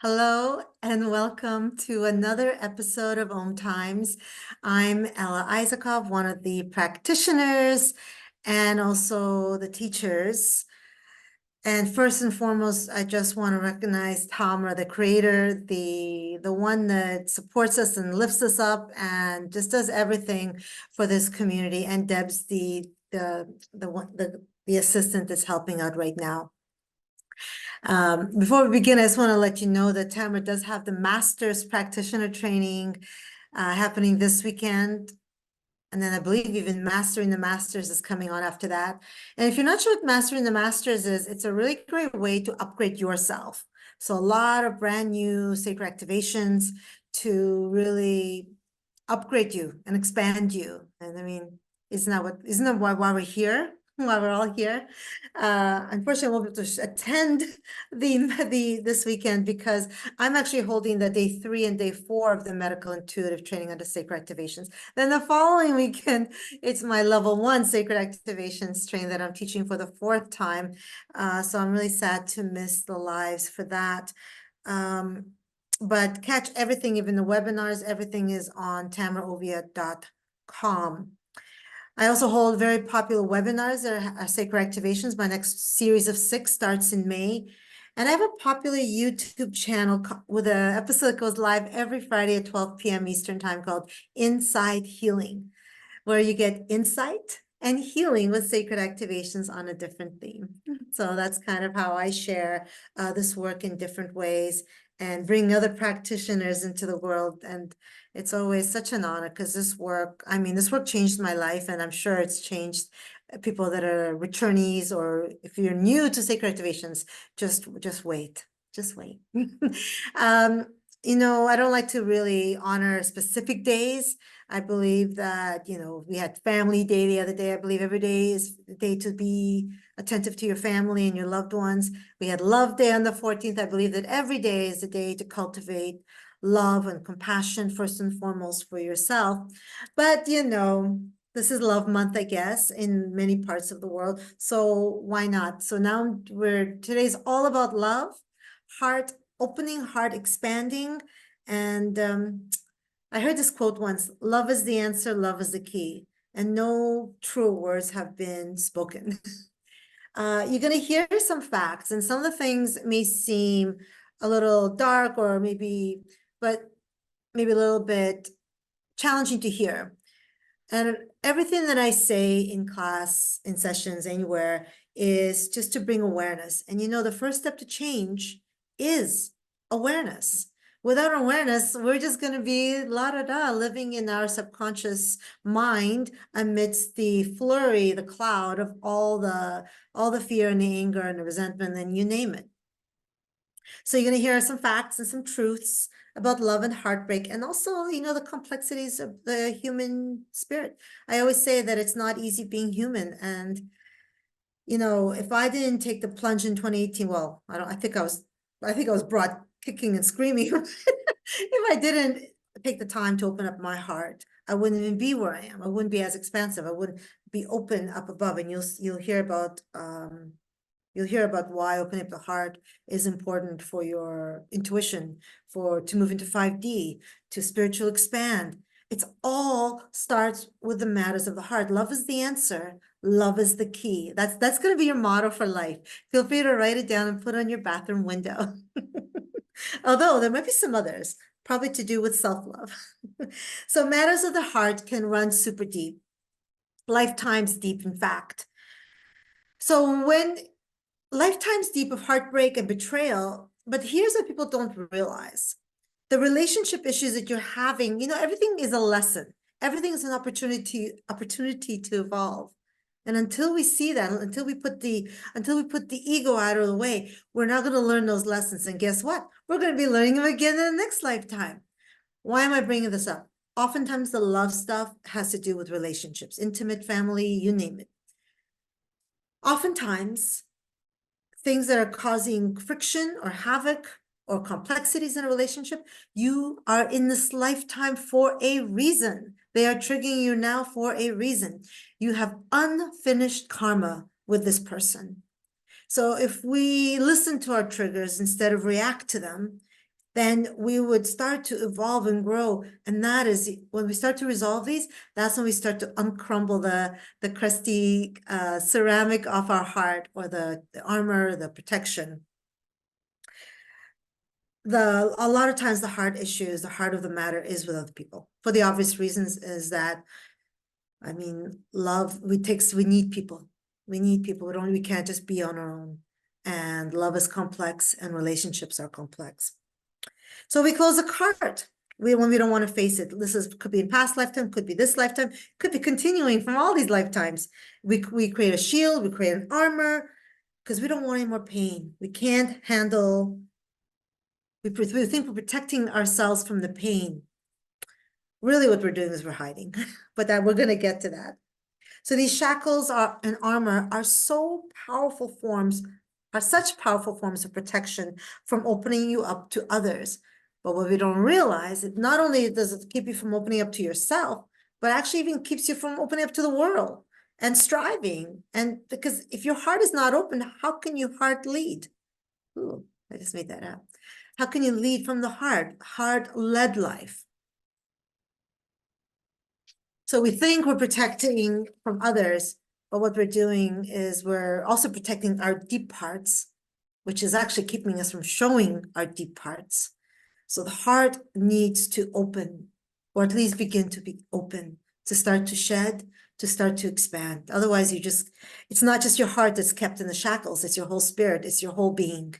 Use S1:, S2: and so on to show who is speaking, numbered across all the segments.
S1: Hello and welcome to another episode of Om Times. I'm Ella Isakov, one of the practitioners and also the teachers. And first and foremost, I just want to recognize Tamra, the creator, the one that supports us and lifts us up and just does everything for this community. And Deb's the assistant that's helping out right now. Before we begin, I just want to let you know that Tamra does have the Master's Practitioner Training happening this weekend. And then I believe even Mastering the Masters is coming on after that. And if you're not sure what Mastering the Masters is, it's a really great way to upgrade yourself. So a lot of brand new sacred activations to really upgrade you and expand you. And I mean, isn't that why we're here? Why we're all here. Unfortunately, I won't be able to attend this weekend because I'm actually holding the day 3 and day 4 of the medical intuitive training under sacred activations. Then the following weekend, it's my level 1 sacred activations training that I'm teaching for the 4th time. So I'm really sad to miss the lives for that. But catch everything, even the webinars, everything is on tamraoviatt.com. I also hold very popular webinars that are sacred activations. My next series of 6 starts in May. And I have a popular YouTube channel with an episode that goes live every Friday at 12 p.m. Eastern time called Inside Healing, where you get insight and healing with sacred activations on a different theme. So that's kind of how I share this work in different ways and bring other practitioners into the world. And it's always such an honor because this work changed my life, and I'm sure it's changed people that are returnees, or if you're new to sacred activations, just wait. Just wait. I don't like to really honor specific days. I believe that, we had Family Day the other day. I believe every day is the day to be attentive to your family and your loved ones. We had Love Day on the 14th. I believe that every day is a day to cultivate love and compassion, first and foremost for yourself. But, this is Love Month, I guess, in many parts of the world. So why not? So now today's all about love, heart opening, heart expanding. And I heard this quote once: love is the answer, love is the key. And no truer words have been spoken. You're going to hear some facts, and some of the things may seem a little dark or maybe a little bit challenging to hear. And everything that I say in class, in sessions, anywhere, is just to bring awareness. And the first step to change is awareness. Without awareness, we're just going to be living in our subconscious mind amidst the flurry, the cloud of all the fear and the anger and the resentment, and you name it. So you're going to hear some facts and some truths about love and heartbreak, and also, the complexities of the human spirit. I always say that it's not easy being human. And, if I didn't take the plunge in 2018, well, I think I was brought kicking and screaming. If I didn't take the time to open up my heart, I wouldn't even be where I am. I wouldn't be as expansive. I wouldn't be open up above. And you'll hear about why opening up the heart is important for your intuition, to move into 5D, to spiritual expand. It's all starts with the matters of the heart. Love is the answer. Love is the key. That's going to be your motto for life. Feel free to write it down and put it on your bathroom window. Although there might be some others, probably to do with self-love. So matters of the heart can run super deep, lifetimes deep, in fact. So when lifetimes deep of heartbreak and betrayal, but here's what people don't realize. The relationship issues that you're having, everything is a lesson. Everything is an opportunity to evolve. And until we see that, until we put the ego out of the way, we're not going to learn those lessons. And guess what? We're going to be learning them again in the next lifetime. Why am I bringing this up? Oftentimes the love stuff has to do with relationships, intimate, family, you name it. Oftentimes, things that are causing friction or havoc or complexities in a relationship, you are in this lifetime for a reason. They are triggering you now for a reason. You have unfinished karma with this person. So if we listen to our triggers instead of react to them, then we would start to evolve and grow. And that is when we start to resolve these, that's when we start to uncrumble the crusty ceramic off our heart, or the armor, the protection. A lot of times the heart issues, the heart of the matter is with other people. For the obvious reasons is that, I mean, love, we need people. We need people. We can't just be on our own. And love is complex and relationships are complex. So we close the card when we don't want to face it. Could be in past lifetime, could be this lifetime, could be continuing from all these lifetimes. We create a shield, we create an armor, because we don't want any more pain. We can't handle, we think we're protecting ourselves from the pain. Really what we're doing is we're hiding, but we're going to get to that. So these shackles and armor are such powerful forms of protection from opening you up to others. But what we don't realize is not only does it keep you from opening up to yourself, but actually even keeps you from opening up to the world and striving. And because if your heart is not open, how can your heart lead? Ooh, I just made that up. How can you lead from the heart? Heart-led life. So we think we're protecting from others, but what we're doing is we're also protecting our deep parts, which is actually keeping us from showing our deep parts. So the heart needs to open, or at least begin to be open, to start to shed, to start to expand. Otherwise, it's not just your heart that's kept in the shackles, it's your whole spirit, it's your whole being.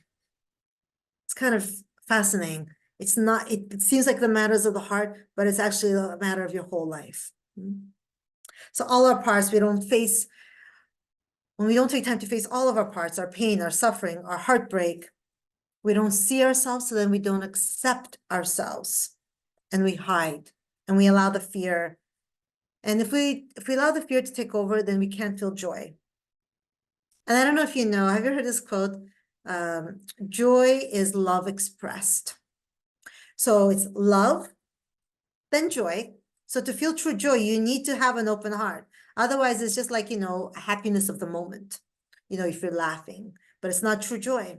S1: It's kind of fascinating. It's not, it seems like the matters of the heart, but it's actually a matter of your whole life. So all our parts, when we don't take time to face all of our parts, our pain, our suffering, our heartbreak, we don't see ourselves, so then we don't accept ourselves, and we hide, and we allow the fear. And if we allow the fear to take over, then we can't feel joy. And I don't know if you know, have you heard this quote? Joy is love expressed. So it's love, then joy. So to feel true joy, you need to have an open heart. Otherwise, it's just like, happiness of the moment, if you're laughing, but it's not true joy.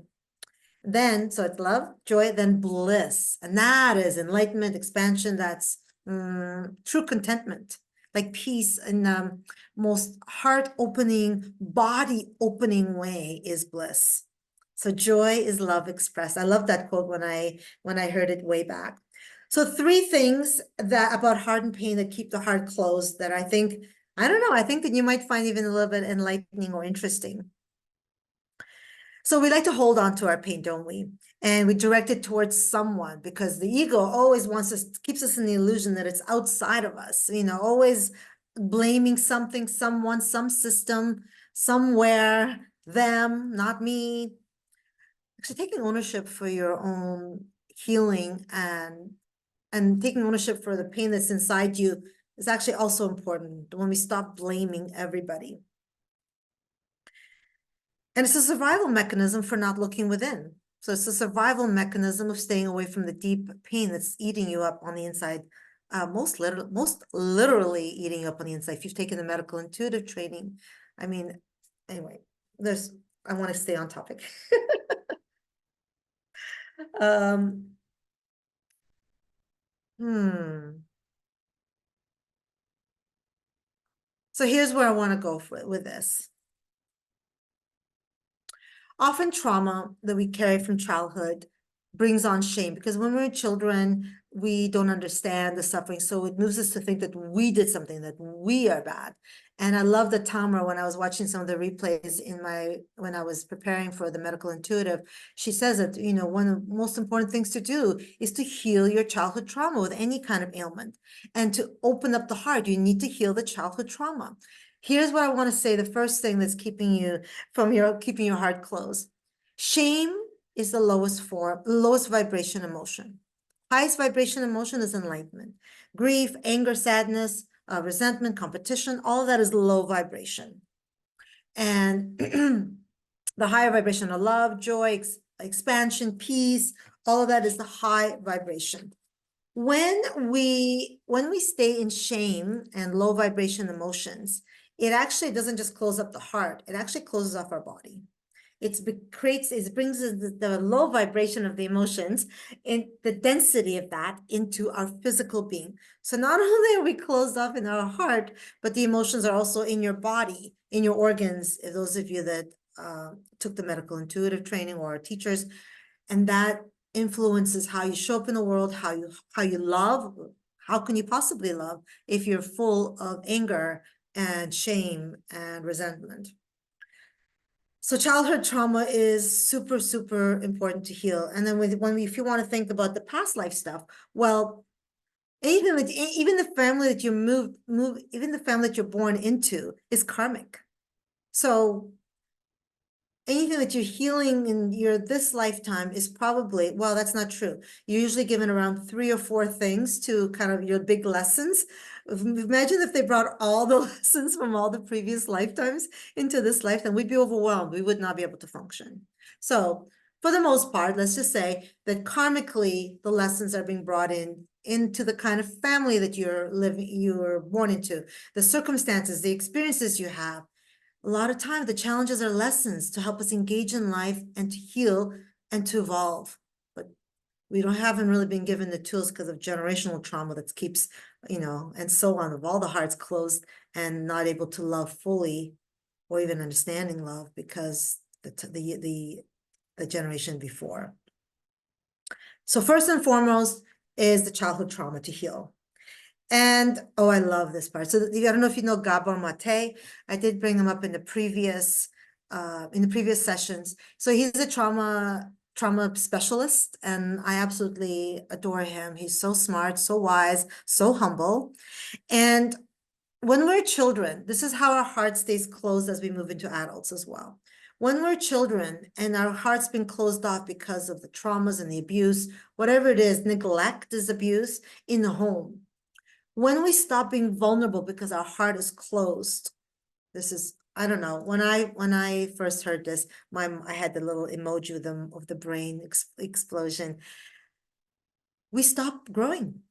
S1: Then, so it's love, joy, then bliss. And that is enlightenment, expansion. That's true contentment, like peace in the most heart-opening, body-opening way is bliss. So joy is love expressed. I love that quote when I heard it way back. So 3 things about heart and pain that keep the heart closed that I think that you might find even a little bit enlightening or interesting. So we like to hold on to our pain, don't we? And we direct it towards someone, because the ego always keeps us in the illusion that it's outside of us, always blaming something, someone, some system, somewhere, them, not me. Actually taking ownership for your own healing and taking ownership for the pain that's inside you is actually also important when we stop blaming everybody. And it's a survival mechanism for not looking within. So it's a survival mechanism of staying away from the deep pain that's eating you up on the inside, most literally eating you up on the inside. If you've taken the medical intuitive training, I mean, anyway, I want to stay on topic. So here's where I want to go with this. Often trauma that we carry from childhood brings on shame, because when we're children, we don't understand the suffering. So it moves us to think that we did something, that we are bad. And I love that Tamra, when I was watching some of the replays when I was preparing for the medical intuitive, she says that, one of the most important things to do is to heal your childhood trauma with any kind of ailment. And to open up the heart, you need to heal the childhood trauma. Here's what I want to say. The first thing that's keeping your heart closed. Shame is the lowest vibration emotion. Highest vibration emotion is enlightenment. Grief, anger, sadness, resentment, competition, all of that is low vibration. And the higher vibration of love, joy, expansion, peace, all of that is the high vibration. When we stay in shame and low vibration emotions, it actually doesn't just close up the heart, it actually closes off our body. it brings the low vibration of the emotions and the density of that into our physical being. So not only are we closed off in our heart, but the emotions are also in your body, in your organs. Those of you that took the medical intuitive training or are teachers, and that influences how you show up in the world, how you love. How can you possibly love if you're full of anger and shame and resentment? So childhood trauma is super, super important to heal. And then if you want to think about the past life stuff, well, even the family that you even the family that you're born into is karmic. So anything that you're healing in this lifetime is probably, well, that's not true. You're usually given around 3 or 4 things to kind of your big lessons. Imagine if they brought all the lessons from all the previous lifetimes into this lifetime, we'd be overwhelmed. We would not be able to function. So for the most part, let's just say that karmically, the lessons are being brought into the kind of family that you're born into, the circumstances, the experiences you have. A lot of times, the challenges are lessons to help us engage in life and to heal and to evolve. But we haven't really been given the tools because of generational trauma that keeps, and so on, of all the hearts closed and not able to love fully or even understanding love because the generation before. So first and foremost is the childhood trauma to heal. And, oh, I love this part. So I don't know if you know Gabor Mate. I did bring him up in the previous sessions. So he's a trauma specialist, and I absolutely adore him. He's so smart, so wise, so humble. And when we're children, this is how our heart stays closed as we move into adults as well. When we're children and our heart's been closed off because of the traumas and the abuse, whatever it is, neglect is abuse in the home. When we stop being vulnerable because our heart is closed, this is, I don't know, when I first heard this, I had the little emoji of the brain explosion. We stop growing.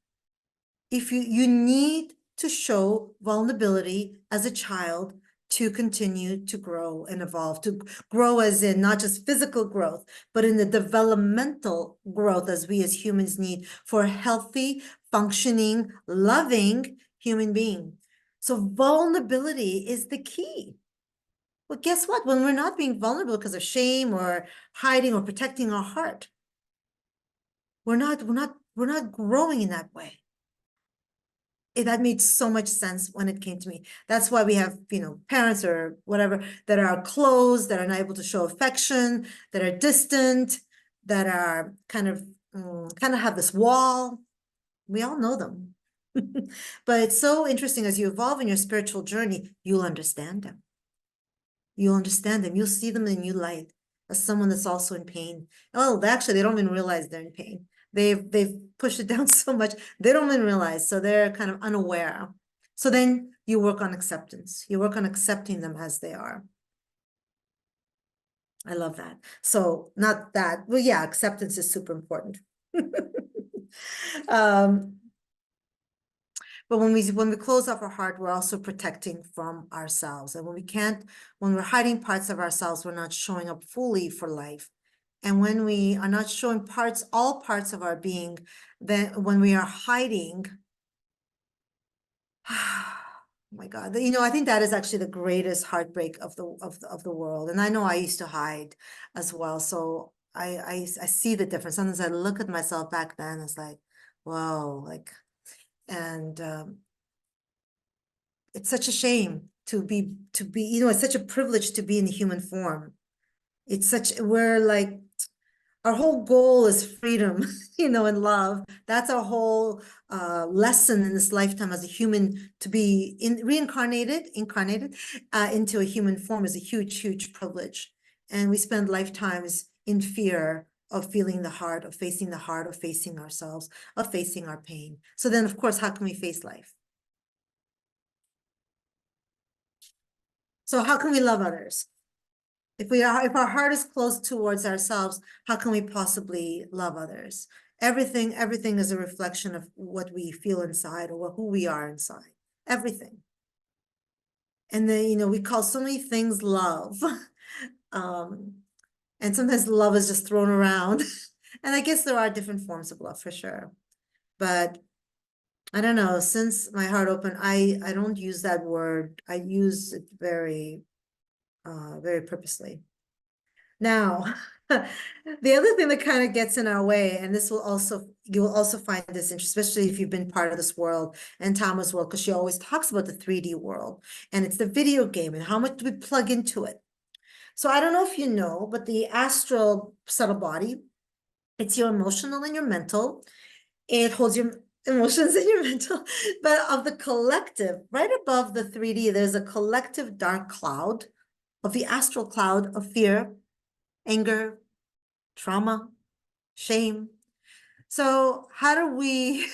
S1: If you need to show vulnerability as a child to continue to grow and evolve, to grow as in not just physical growth, but in the developmental growth as we as humans need for a healthy, functioning, loving human being. So vulnerability is the key. Well, guess what? When we're not being vulnerable because of shame or hiding or protecting our heart, we're not growing in that way. That made so much sense when it came to me. That's why we have, parents or whatever that are closed, that are not able to show affection, that are distant, that are kind of have this wall. We all know them. But it's so interesting as you evolve in your spiritual journey, you'll understand them. You'll understand them. You'll see them in a new light as someone that's also in pain. Oh, actually, they don't even realize they're in pain. They've pushed it down so much, they don't even realize, so they're kind of unaware. So then you work on acceptance. You work on accepting them as they are. I love that. So not that, well, yeah, acceptance is super important. But when we close off our heart, we're also protecting from ourselves. And when we're hiding parts of ourselves, we're not showing up fully for life. And when we are not showing all parts of our being, then when we are hiding, oh my God, I think that is actually the greatest heartbreak of the world. And I know I used to hide as well. So I see the difference. Sometimes I look at myself back then, it's like, whoa, and it's such a shame to be, it's such a privilege to be in the human form. Our whole goal is freedom, and love. That's our whole lesson in this lifetime as a human, to be incarnated into a human form is a huge, huge privilege. And we spend lifetimes in fear of feeling the heart, of facing the heart, of facing ourselves, of facing our pain. So then, of course, how can we face life? So how can we love others? If our heart is closed towards ourselves, how can we possibly love others? Everything is a reflection of what we feel inside or who we are inside. Everything. And then, we call so many things love. And sometimes love is just thrown around. And I guess there are different forms of love for sure. But I don't know, since my heart open, I don't use that word. I use it very, very purposely. Now, the other thing that kind of gets in our way, and this will also, you will also find this interesting, especially if you've been part of this world and Tamra's world, because she always talks about the 3D world, and it's the video game and how much do we plug into it. So I don't know if you know, but the astral subtle body, it's your emotional and your mental. It holds your emotions and your mental, but of the collective, right above the 3D, there's a collective dark cloud of the astral cloud of fear, anger, trauma, shame. So how do we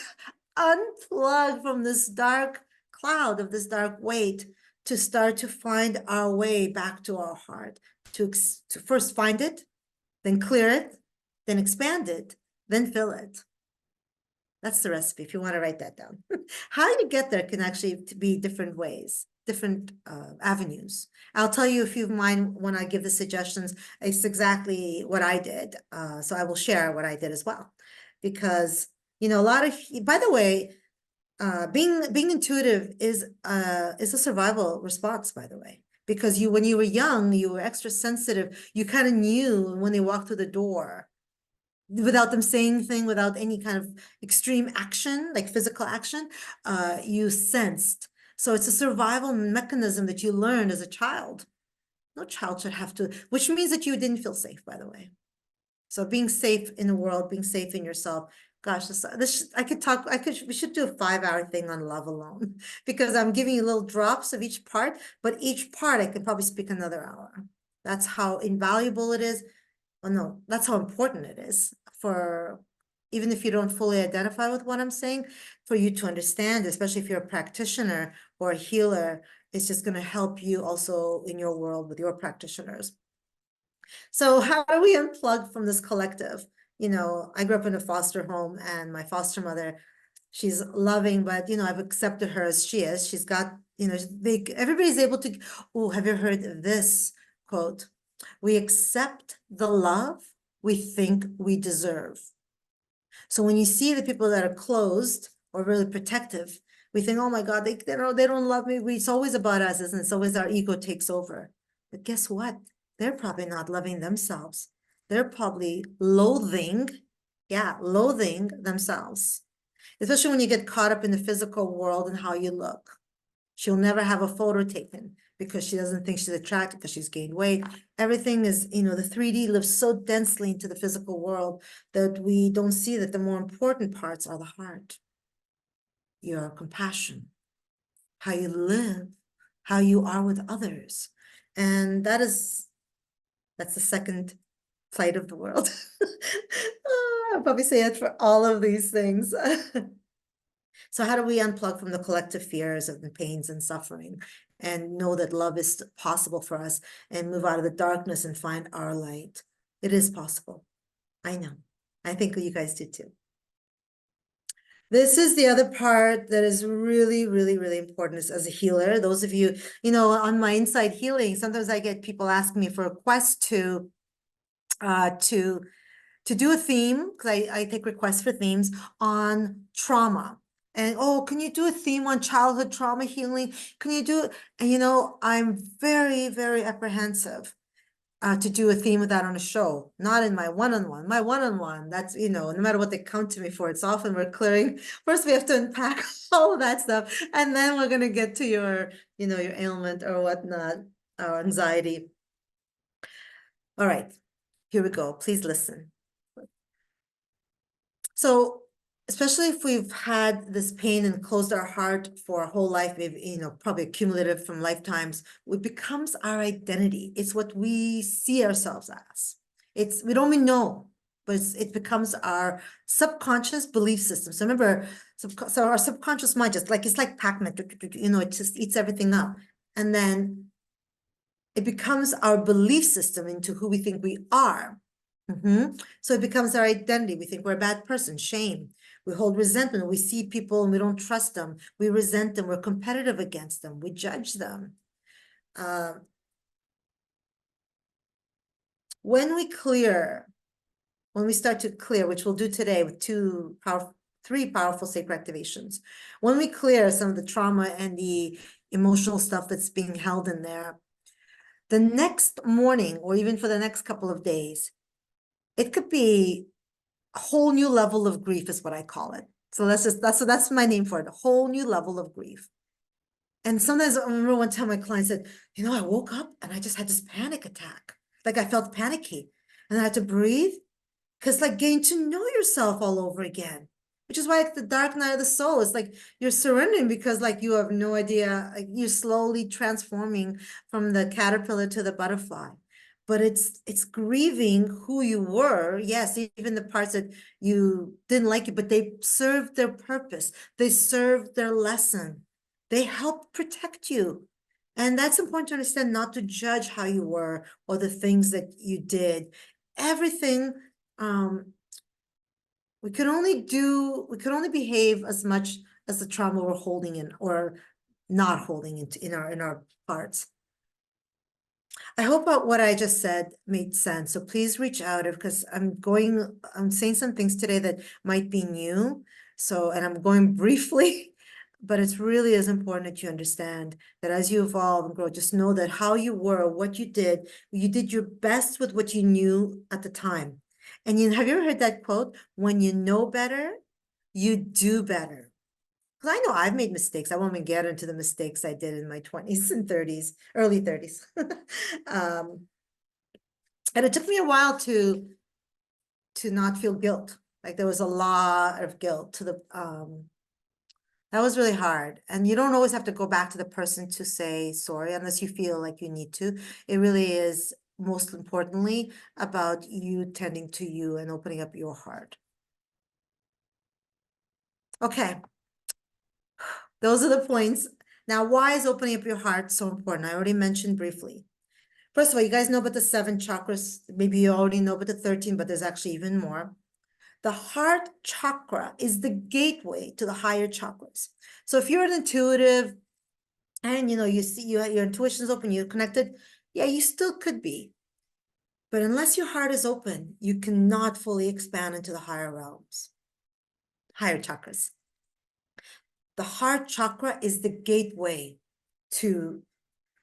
S1: unplug from this dark cloud of this dark weight to start to find our way back to our heart, to first find it, then clear it, then expand it, then fill it? That's the recipe, if you want to write that down. How you get there can actually be different ways, different avenues. I'll tell you a few of mine when I give the suggestions. It's exactly what I did. So I will share what I did as well. Because, you know, a lot of, by the way, being intuitive is a survival response, by the way. Because when you were young, you were extra sensitive. You kind of knew when they walked through the door, without them saying anything, without any kind of extreme action, like physical action, you sensed. So it's a survival mechanism that you learned as a child. No child should have to, which means that you didn't feel safe, by the way. So being safe in the world, being safe in yourself. Gosh, we should do a 5-hour thing on love alone, because I'm giving you little drops of each part, but each part I could probably speak another hour. That's how invaluable it is. Well, no, that's how important it is for, even if you don't fully identify with what I'm saying, for you to understand, especially if you're a practitioner or a healer, it's just going to help you also in your world with your practitioners. So how do we unplug from this collective? You know, I grew up in a foster home, and my foster mother, she's loving, but, you know, I've accepted her as she is. She's got, you know, everybody's able to, oh, have you heard this quote? We accept the love we think we deserve. So when you see the people that are closed or really protective, we think, oh my God, they don't love me. It's always about us, and it's always our ego takes over. But guess what? They're probably not loving themselves. They're probably loathing themselves. Especially when you get caught up in the physical world and how you look. She'll never have a photo taken because she doesn't think she's attractive because she's gained weight. Everything is, you know, the 3D lives so densely into the physical world that we don't see that the more important parts are the heart, your compassion, how you live, how you are with others. And that's the second plight of the world. I'll probably say it for all of these things. So how do we unplug from the collective fears of the pains and suffering and know that love is possible for us and move out of the darkness and find our light? It is possible. I know. I think you guys do too. This is the other part that is really, really, really important as a healer. Those of you, you know, on my inside healing, sometimes I get people asking me for requests to do a theme, because I take requests for themes on trauma. And, oh, can you do a theme on childhood trauma healing? Can you do it? And, you know, I'm very, very apprehensive to do a theme of that on a show, not in my one-on-one. My one-on-one, that's, you know, no matter what they come to me for, it's often we're clearing. First, we have to unpack all of that stuff, and then we're going to get to your, you know, your ailment or whatnot, or anxiety. All right, here we go. Please listen. So especially if we've had this pain and closed our heart for our whole life, maybe, you know, probably accumulative from lifetimes, it becomes our identity. It's what we see ourselves as. We don't even know, but it becomes our subconscious belief system. So remember, so our subconscious mind just like, it's like Pac-Man, you know, it just eats everything up. And then it becomes our belief system into who we think we are. So it becomes our identity. We think we're a bad person, shame. We hold resentment. We see people and we don't trust them. We resent them. We're competitive against them. We judge them. When we clear, when we start to clear, which we'll do today with three powerful sacred activations, when we clear some of the trauma and the emotional stuff that's being held in there, the next morning, or even for the next couple of days, it could be a whole new level of grief is what I call it. So that's my name for it, a whole new level of grief. And sometimes I remember one time my client said, I woke up and I just had this panic attack. Like I felt panicky and I had to breathe, because like getting to know yourself all over again, which is why it's the dark night of the soul. It's like you're surrendering because like you have no idea, like you're slowly transforming from the caterpillar to the butterfly. But it's grieving who you were. Yes, even the parts that you didn't like it, but they served their purpose. They served their lesson. They helped protect you. And that's important to understand, not to judge how you were or the things that you did. Everything, we could only behave as much as the trauma we're holding in or not holding in our parts. I hope what I just said made sense. So please reach out, because I'm saying some things today that might be new. So, and I'm going briefly, but it's really as important that you understand that as you evolve and grow, just know that how you were, what you did your best with what you knew at the time. And have you ever heard that quote? When you know better, you do better. Because I know I've made mistakes. I won't even get into the mistakes I did in my 20s and 30s, early 30s. And it took me a while to not feel guilt. Like there was a lot of guilt to that was really hard. And you don't always have to go back to the person to say sorry unless you feel like you need to. It really is, most importantly, about you tending to you and opening up your heart. Okay. Those are the points. Now, why is opening up your heart so important? I already mentioned briefly. First of all, you guys know about the 7 chakras. Maybe you already know about the 13, but there's actually even more. The heart chakra is the gateway to the higher chakras. So if you're an intuitive and you see your intuition is open, you're connected, yeah, you still could be. But unless your heart is open, you cannot fully expand into the higher realms, higher chakras. The heart chakra is the gateway to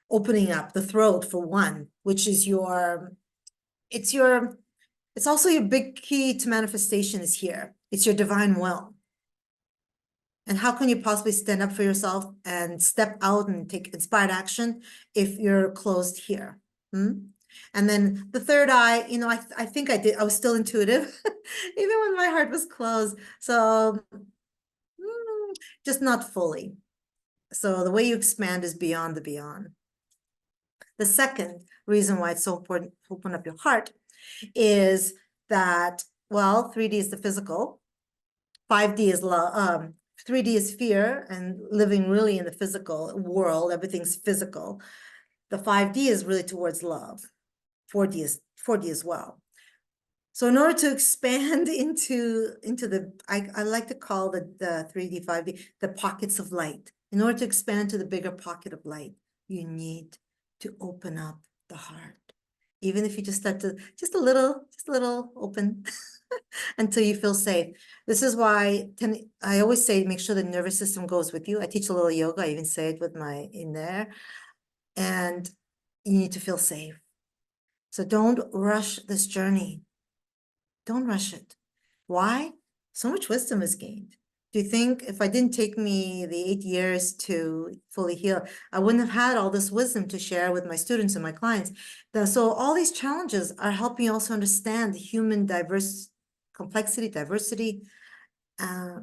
S1: opening up the throat, for one, which is it's also your big key to manifestation is here. It's your divine will. And how can you possibly stand up for yourself and step out and take inspired action if you're closed here? And then the third eye, I think I was still intuitive, even when my heart was closed. So just not fully. So the way you expand is beyond the beyond. The second reason why it's so important to open up your heart is that, well, 3D is the physical, 5D is love, 3D is fear and living really in the physical world. Everything's physical. The 5D is really towards love. 4D as well. So in order to expand into the, I like to call the 3D, 5D, the pockets of light. In order to expand to the bigger pocket of light, you need to open up the heart. Even if you just start to, just a little open until you feel safe. This is why I always say, make sure the nervous system goes with you. I teach a little yoga. I even say it with in there. And you need to feel safe. So don't rush this journey. Don't rush it. Why? So much wisdom is gained. Do you think if I didn't take me the 8 years to fully heal, I wouldn't have had all this wisdom to share with my students and my clients? So all these challenges are helping you also understand the human complexity, diversity.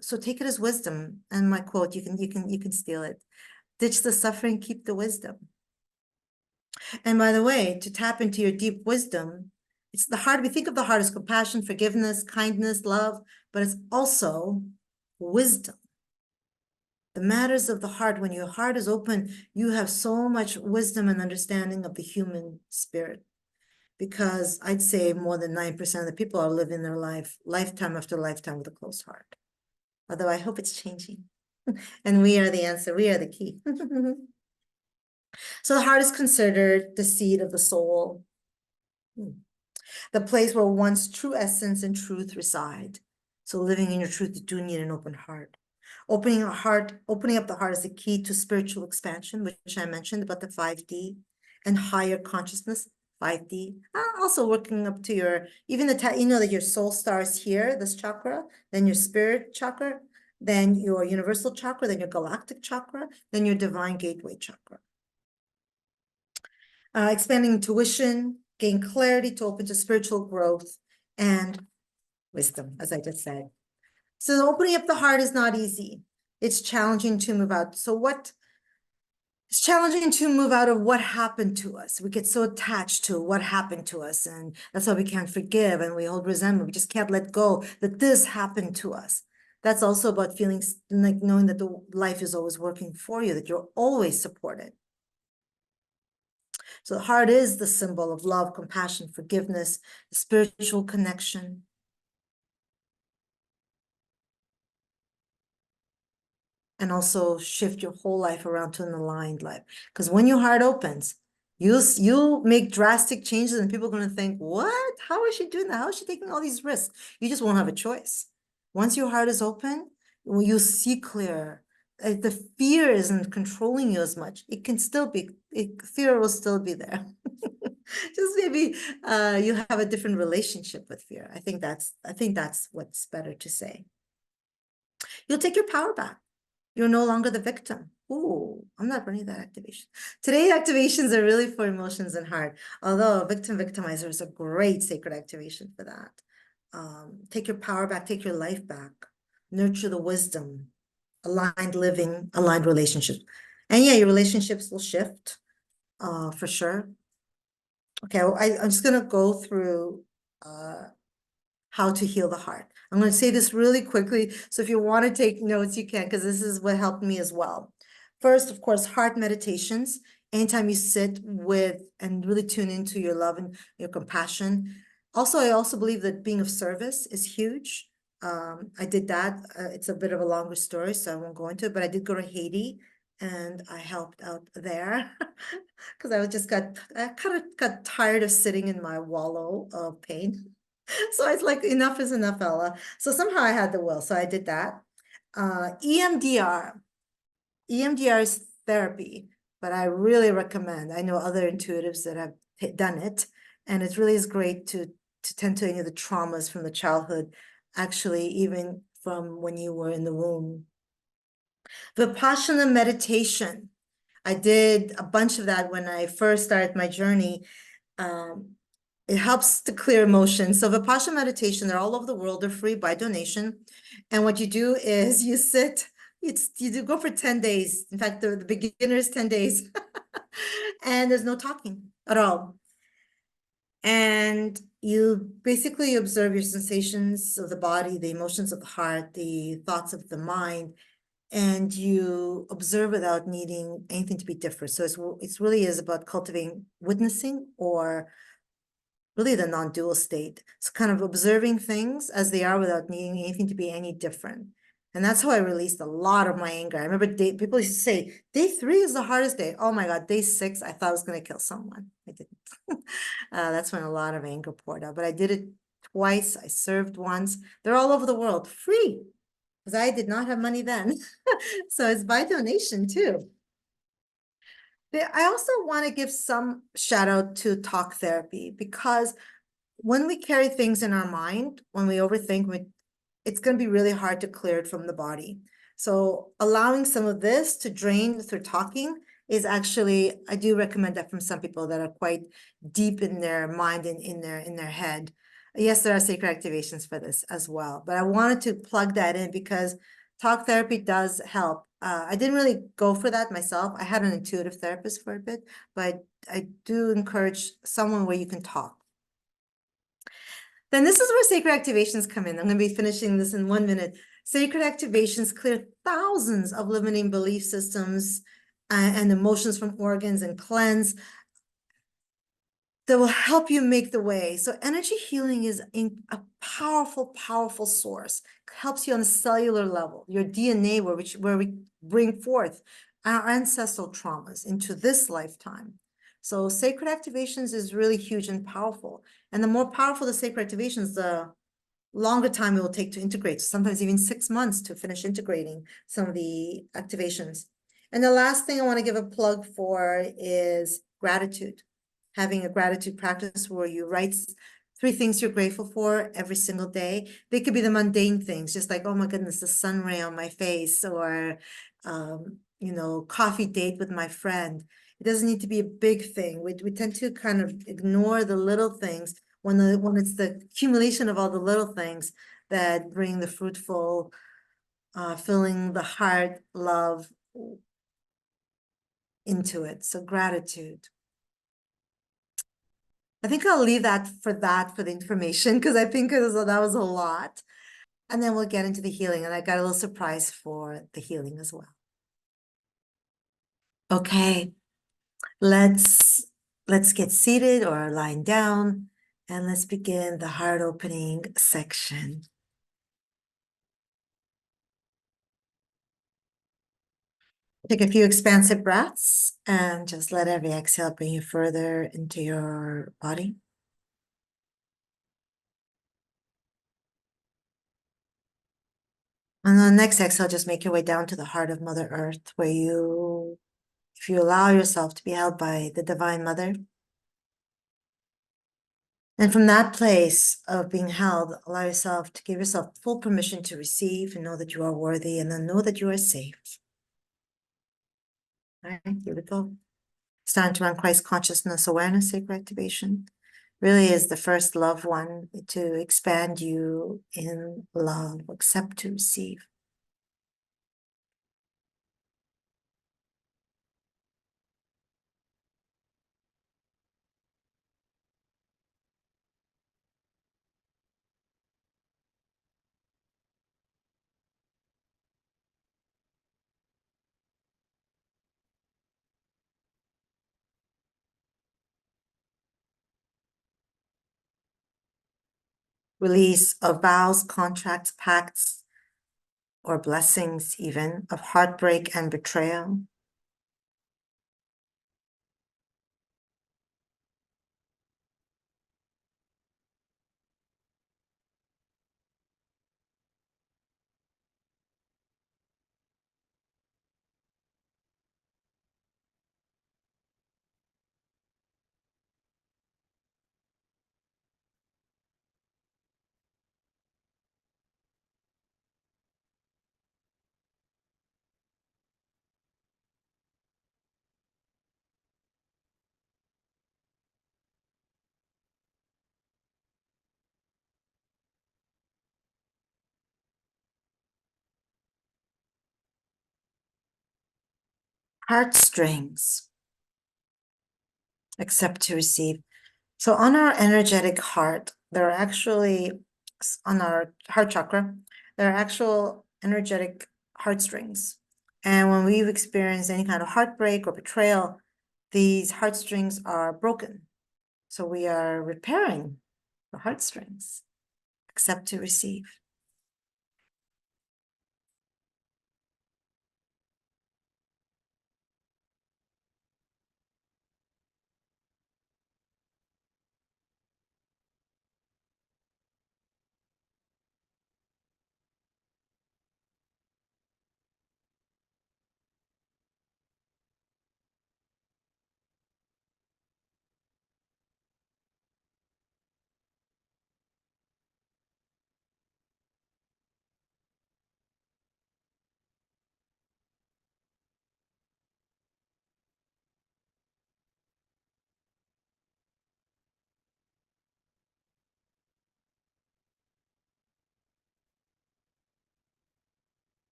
S1: So take it as wisdom. And my quote, you can steal it. Ditch the suffering, keep the wisdom. And by the way, to tap into your deep wisdom, it's the heart. We think of the heart as compassion, forgiveness, kindness, love, but it's also wisdom. The matters of the heart, when your heart is open, you have so much wisdom and understanding of the human spirit. Because I'd say more than 9% of the people are living their lifetime after lifetime with a closed heart. Although I hope it's changing. And we are the answer. We are the key. So the heart is considered the seat of the soul. the place where one's true essence and truth reside. So living in your truth, you do need an open heart. Opening up the heart is the key to spiritual expansion, which I mentioned about the 5D and higher consciousness, 5D. Also working up to your, even you know that your soul starts here, this chakra, then your spirit chakra, then your universal chakra, then your galactic chakra, then your divine gateway chakra. Expanding intuition, gain clarity to open to spiritual growth and wisdom, as I just said. So opening up the heart is not easy. It's challenging to move out. It's challenging to move out of what happened to us. We get so attached to what happened to us, and that's why we can't forgive and we hold resentment. We just can't let go that this happened to us. That's also about feeling like knowing that the life is always working for you, that you're always supported. So the heart is the symbol of love, compassion, forgiveness, spiritual connection. And also shift your whole life around to an aligned life. Because when your heart opens, you'll make drastic changes and people are going to think, what? How is she doing that? How is she taking all these risks? You just won't have a choice. Once your heart is open, you see clearer. The fear isn't controlling you as much. It can still be, fear will still be there. Just maybe you have a different relationship with fear. I think that's what's better to say. You'll take your power back. You're no longer the victim. Oh, I'm not running that activation. Today, activations are really for emotions and heart. Although victimizer is a great sacred activation for that. Take your power back, take your life back. Nurture the wisdom, aligned living, aligned relationships. And yeah, your relationships will shift for sure. Okay, I'm just going to go through how to heal the heart. I'm going to say this really quickly. So if you want to take notes, you can, because this is what helped me as well. First, of course, heart meditations. Anytime you sit with and really tune into your love and your compassion. Also, I also believe that being of service is huge. I did that. It's a bit of a longer story, so I won't go into it, but I did go to Haiti and I helped out there because I kind of got tired of sitting in my wallow of pain. So it's like, enough is enough, Ella. So somehow I had the will, so I did that. EMDR is therapy, but I really recommend, I know other intuitives that have done it, and it really is great to tend to any of the traumas from the childhood, actually, even from when you were in the womb. Vipassana meditation. I did a bunch of that when I first started my journey. It helps to clear emotions. So Vipassana meditation, they're all over the world. They're free by donation. And what you do is you sit, you do go for 10 days. In fact, the beginner is 10 days. And there's no talking at all. And you basically observe your sensations of the body, the emotions of the heart, the thoughts of the mind, and you observe without needing anything to be different. So it's really is about cultivating witnessing, or really the non-dual state. It's kind of observing things as they are without needing anything to be any different. And that's how I released a lot of my anger. I remember people used to say, day 3 is the hardest day. Oh my God, day 6, I thought I was going to kill someone. I didn't. That's when a lot of anger poured out. But I did it twice. I served once. They're all over the world, free, because I did not have money then. So it's by donation too. I also want to give some shout out to talk therapy, because when we carry things in our mind, when we overthink, it's going to be really hard to clear it from the body. So allowing some of this to drain through talking is actually, I do recommend that from some people that are quite deep in their mind and in their head. Yes, there are sacred activations for this as well, but I wanted to plug that in because talk therapy does help. I didn't really go for that myself. I had an intuitive therapist for a bit, but I do encourage someone where you can talk. Then this is where sacred activations come in. I'm going to be finishing this in 1 minute. Sacred activations clear thousands of limiting belief systems and emotions from organs, and cleanse that will help you make the way. So energy healing is a powerful, powerful source. It helps you on a cellular level, your DNA, where we bring forth our ancestral traumas into this lifetime. So sacred activations is really huge and powerful. And the more powerful the sacred activations, the longer time it will take to integrate, sometimes even 6 months to finish integrating some of the activations. And the last thing I want to give a plug for is gratitude. Having a gratitude practice where you write 3 things you're grateful for every single day. They could be the mundane things, just like, oh my goodness, the sun ray on my face, or, coffee date with my friend. It doesn't need to be a big thing. We tend to kind of ignore the little things when it's the accumulation of all the little things that bring the fruitful, filling the heart, love into it. So gratitude. I think I'll leave that for the information, because I think that was a lot. And then we'll get into the healing. And I got a little surprise for the healing as well. Okay, let's get seated or lying down, and let's begin the heart opening section. Take a few expansive breaths and just let every exhale bring you further into your body. And on the next exhale, just make your way down to the heart of Mother Earth, where if you allow yourself to be held by the Divine Mother. And from that place of being held, allow yourself to give yourself full permission to receive and know that you are worthy, and then know that you are safe. All right, here we go. It's time to run Christ Consciousness Awareness Sacred Activation. Really is the first love one to expand you in love, accept to receive. Release of vows, contracts, pacts, or blessings even, of heartbreak and betrayal. Heartstrings, accept to receive. So on our energetic heart, there are actually, on our heart chakra, there are actual energetic heartstrings. And when we've experienced any kind of heartbreak or betrayal, these heartstrings are broken. So we are repairing the heartstrings. Accept to receive.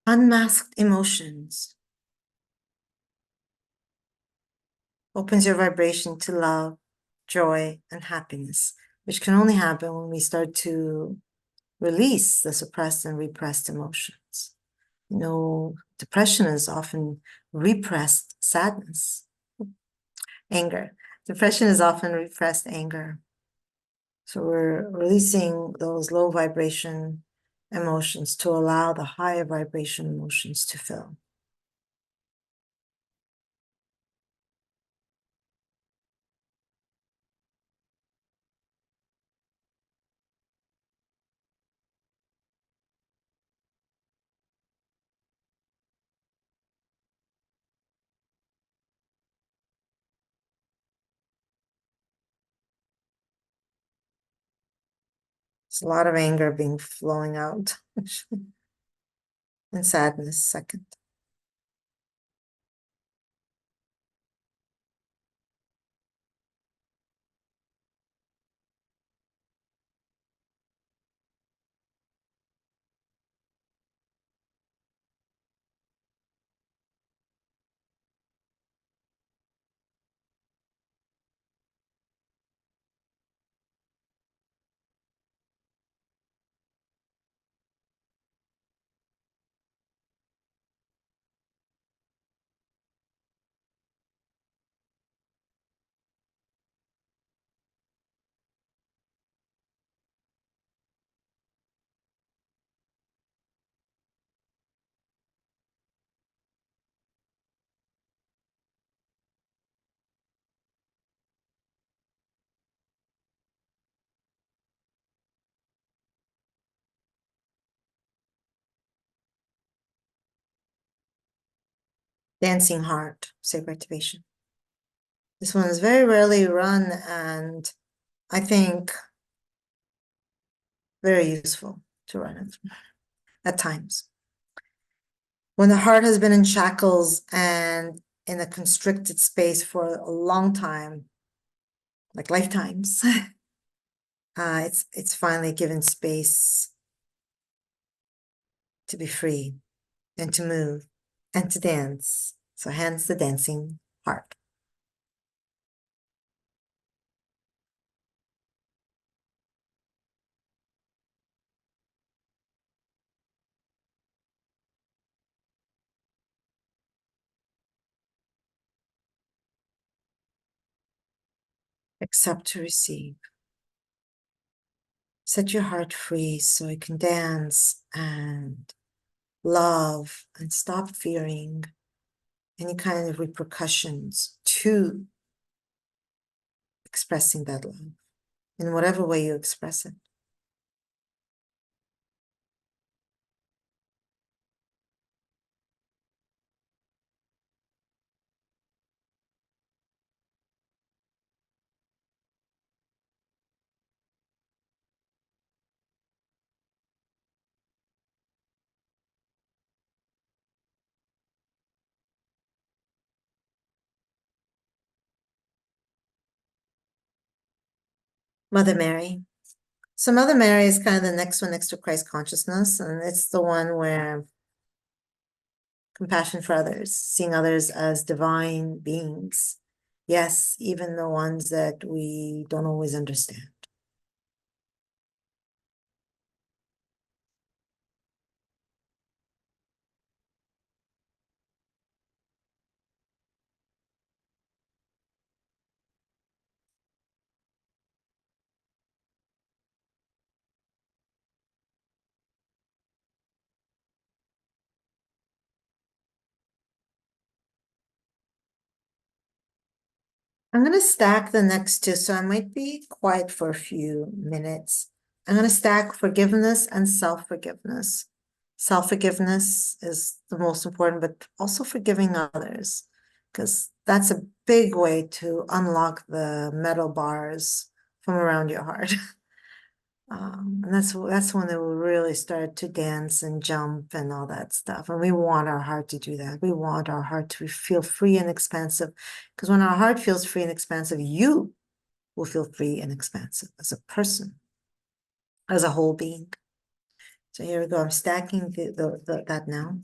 S1: Unmasked Emotions opens your vibration to love, joy, and happiness, which can only happen when we start to release the suppressed and repressed emotions. Depression is often repressed sadness, anger. Depression is often repressed anger. So we're releasing those low vibration emotions to allow the higher vibration emotions to fill. There's a lot of anger being flowing out. And sadness second. Dancing heart, sacred activation. This one is very rarely run, and I think very useful to run it at times. When the heart has been in shackles and in a constricted space for a long time, like lifetimes, it's finally given space to be free and to move and to dance. So hence the dancing heart. Accept to receive. Set your heart free so you can dance and love and stop fearing any kind of repercussions to expressing that love in whatever way you express it. Mother Mary. So Mother Mary is kind of the next one next to Christ consciousness, and it's the one where compassion for others, seeing others as divine beings. Yes, even the ones that we don't always understand. I'm going to stack the next two, so I might be quiet for a few minutes. I'm going to stack forgiveness and self-forgiveness. Self-forgiveness is the most important, but also forgiving others, because that's a big way to unlock the metal bars from around your heart. And that's when it will really start to dance and jump and all that stuff. And we want our heart to do that. We want our heart to feel free and expansive. Because when our heart feels free and expansive, you will feel free and expansive as a person, as a whole being. So here we go. I'm stacking that now.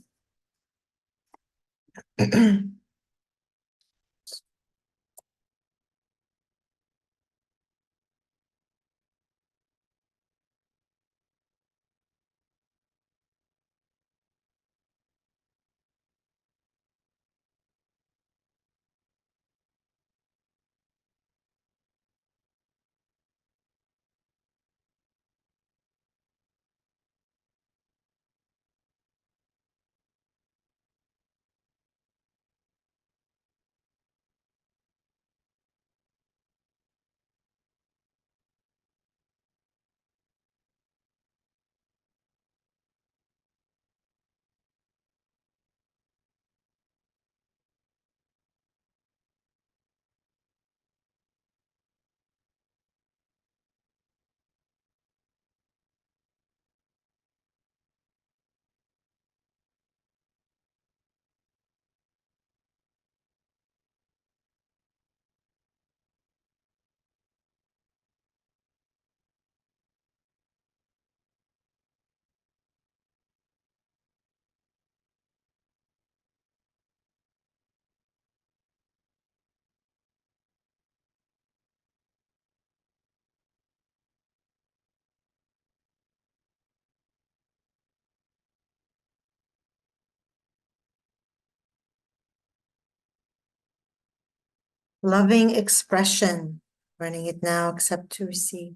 S1: Loving expression. Running it now, accept to receive.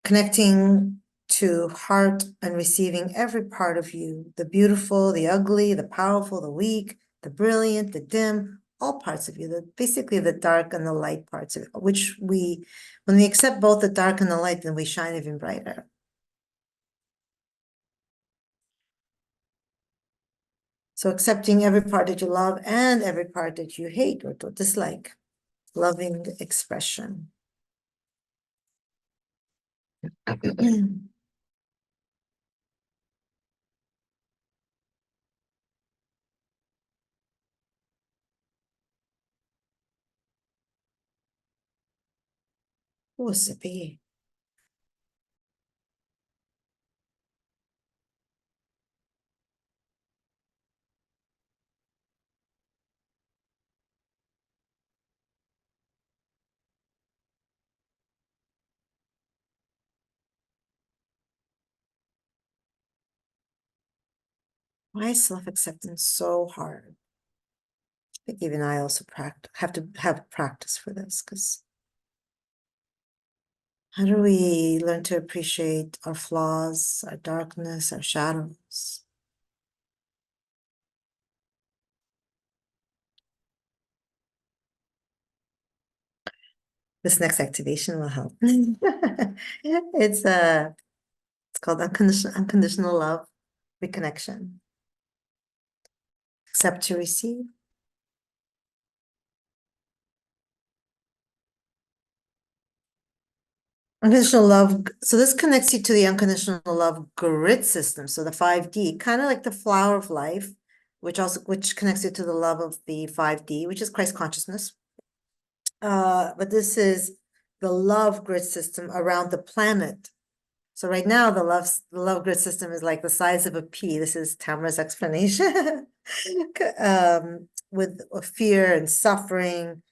S1: Connecting to heart and receiving every part of you, the beautiful, the ugly, the powerful, the weak, the brilliant, the dim, all parts of you, basically the dark and the light parts of it, which when we accept both the dark and the light, then we shine even brighter. So accepting every part that you love and every part that you hate or dislike. Loving expression. Oh, sippy. Why is self-acceptance so hard? I think even I also have to have practice for this, because how do we learn to appreciate our flaws, our darkness, our shadows? This next activation will help. It's called unconditional love, reconnection. Accept to receive. Unconditional love. So this connects you to the unconditional love grid system. So the 5D, kind of like the flower of life, which connects you to the love of the 5D, which is Christ consciousness. But this is the love grid system around the planet. So right now the love grid system is like the size of a pea. This is Tamra's explanation. With fear and suffering.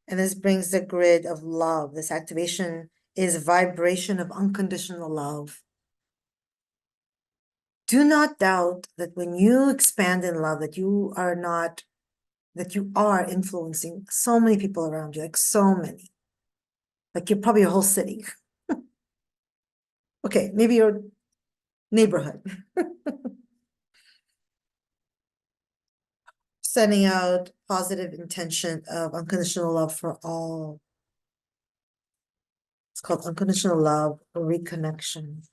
S1: And this brings the grid of love. This activation is vibration of unconditional love. Do not doubt that when you expand in love, that you are influencing so many people around you, like so many. Like you're probably a whole city. Okay, maybe your neighborhood. Sending out positive intention of unconditional love for all. It's called unconditional love or reconnection.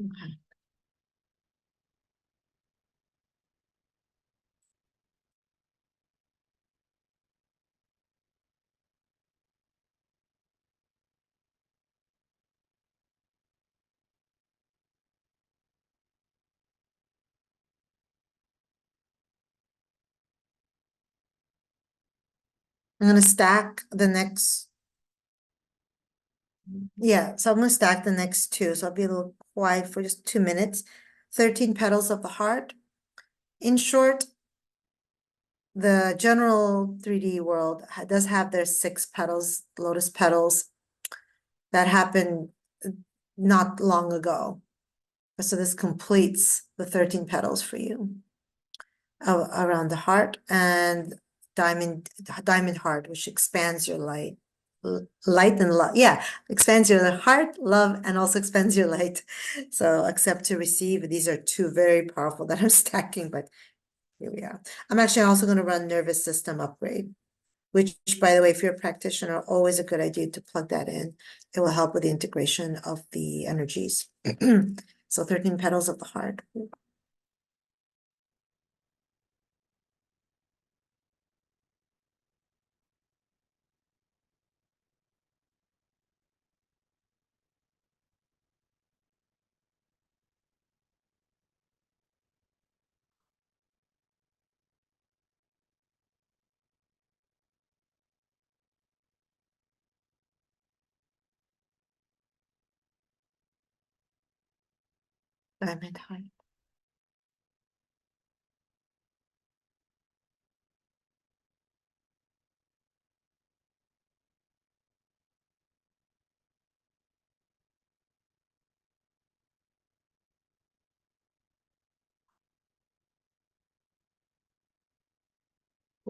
S1: Okay. I'm going to stack the next. Yeah, so I'm going to stack the next two. So I'll be a little quiet for just 2 minutes. 13 petals of the heart. In short, the general 3D world does have their 6 petals, lotus petals, that happened not long ago. So this completes the 13 petals for you around the heart, and diamond heart, which expands your light. Light and love, yeah, expands your heart, love, and also expands your light. So accept to receive. These are 2 very powerful that I'm stacking, but here we are. I'm actually also going to run nervous system upgrade, which, by the way, if you're a practitioner, always a good idea to plug that in. It will help with the integration of the energies. So 13 petals of the heart. Diamond heart.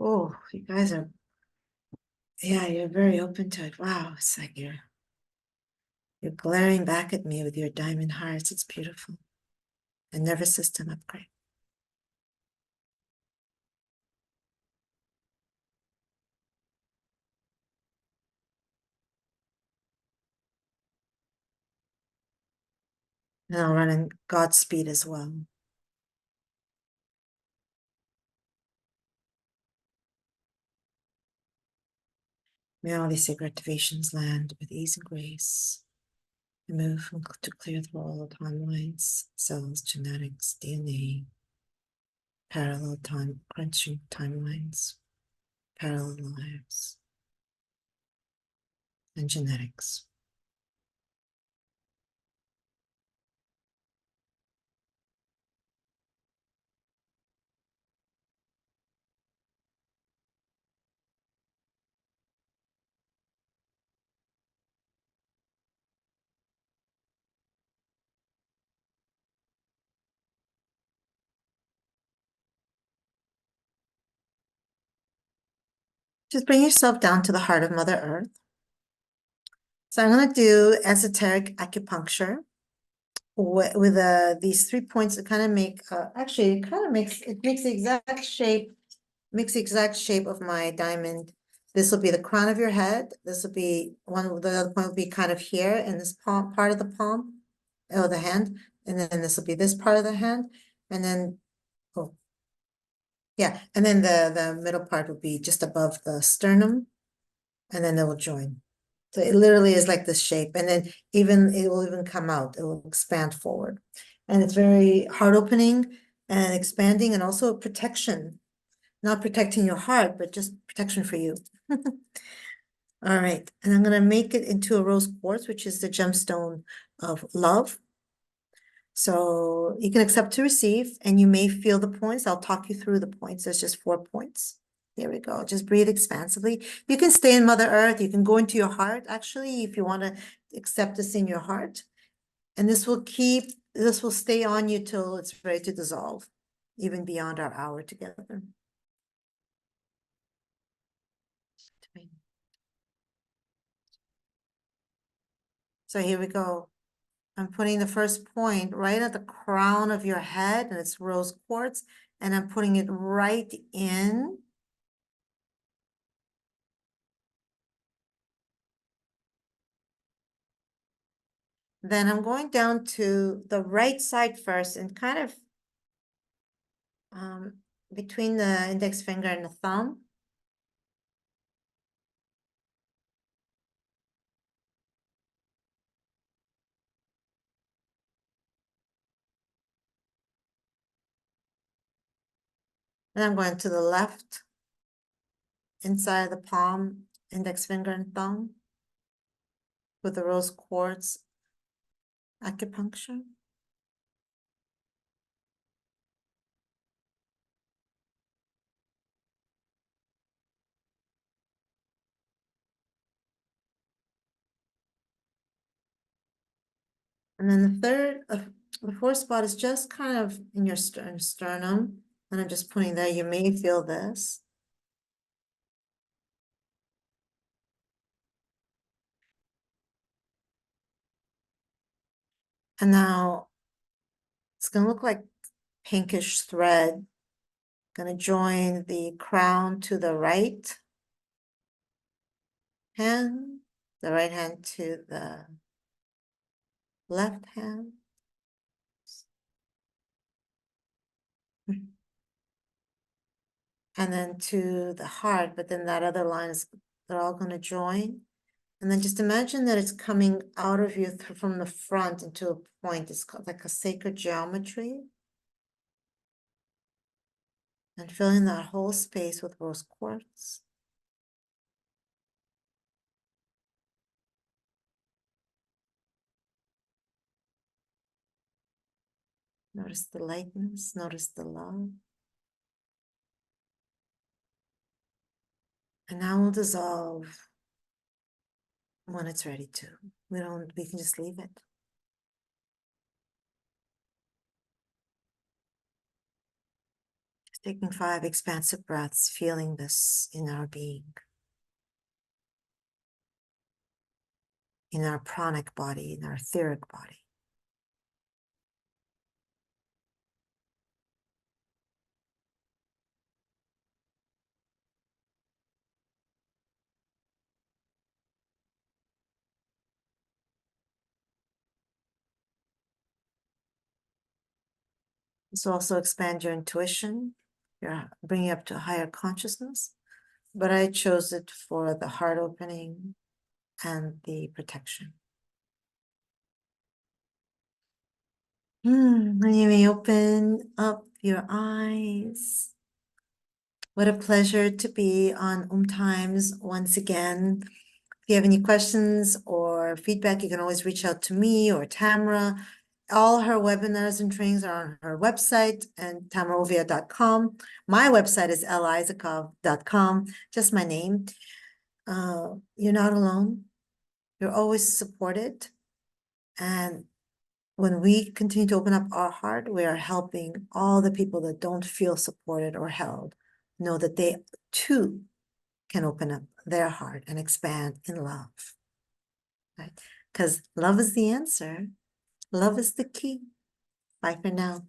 S1: Oh, you guys are, yeah, you're very open to it. Wow, it's like you're glaring back at me with your diamond hearts. It's beautiful. A nervous system upgrade. And I'll run in Godspeed as well. May all these sacred activations land with ease and grace. And move to clear through all timelines, cells, genetics, DNA, parallel time, crunching timelines, parallel lives, and genetics. Just bring yourself down to the heart of Mother Earth. So I'm going to do esoteric acupuncture with these 3 points that kind of make, actually, it makes the exact shape of my diamond. This will be the crown of your head. This will be the other point will be kind of here in this palm, part of the palm, or the hand. And then this will be this part of the hand. And then, oh, yeah. And then the middle part will be just above the sternum. And then they will join. So it literally is like this shape. And then it will even come out. It will expand forward. And it's very heart opening and expanding, and also protection. Not protecting your heart, but just protection for you. All right, and I'm gonna make it into a rose quartz, which is the gemstone of love. So you can accept to receive, and you may feel the points. I'll talk you through the points. There's just 4 points. Here we go. Just breathe expansively. You can stay in Mother Earth. You can go into your heart, actually, if you want to accept this in your heart. And this will stay on you till it's ready to dissolve, even beyond our hour together. So here we go. I'm putting the first point right at the crown of your head, and it's rose quartz, and I'm putting it right in. Then I'm going down to the right side first, and kind of between the index finger and the thumb. And I'm going to the left, inside the palm, index finger and thumb, with the rose quartz acupuncture. And then the fourth spot is just kind of in your sternum, and I'm just putting there. You may feel this. And now it's going to look like pinkish thread. Going to join the crown to the right hand, the right hand to the left hand. And then to the heart, but then that other line is, they're all going to join. And then just imagine that it's coming out of you from the front into a point. It's called like a sacred geometry. And filling that whole space with rose quartz. Notice the lightness, notice the love. And now we'll dissolve when it's ready to. We can just leave it. Taking 5 expansive breaths, feeling this in our being, in our pranic body, in our etheric body. This will also expand your intuition, bring you up to a higher consciousness. But I chose it for the heart opening and the protection. And you may open up your eyes. What a pleasure to be on Times once again. If you have any questions or feedback, you can always reach out to me or Tamra. All her webinars and trainings are on her website and tamraoviatt.com. My website is 𝐿isakov.com, just my name. You're not alone. You're always supported. And when we continue to open up our heart, we are helping all the people that don't feel supported or held know that they too can open up their heart and expand in love. Right? Because love is the answer. Love is the key. Bye for now.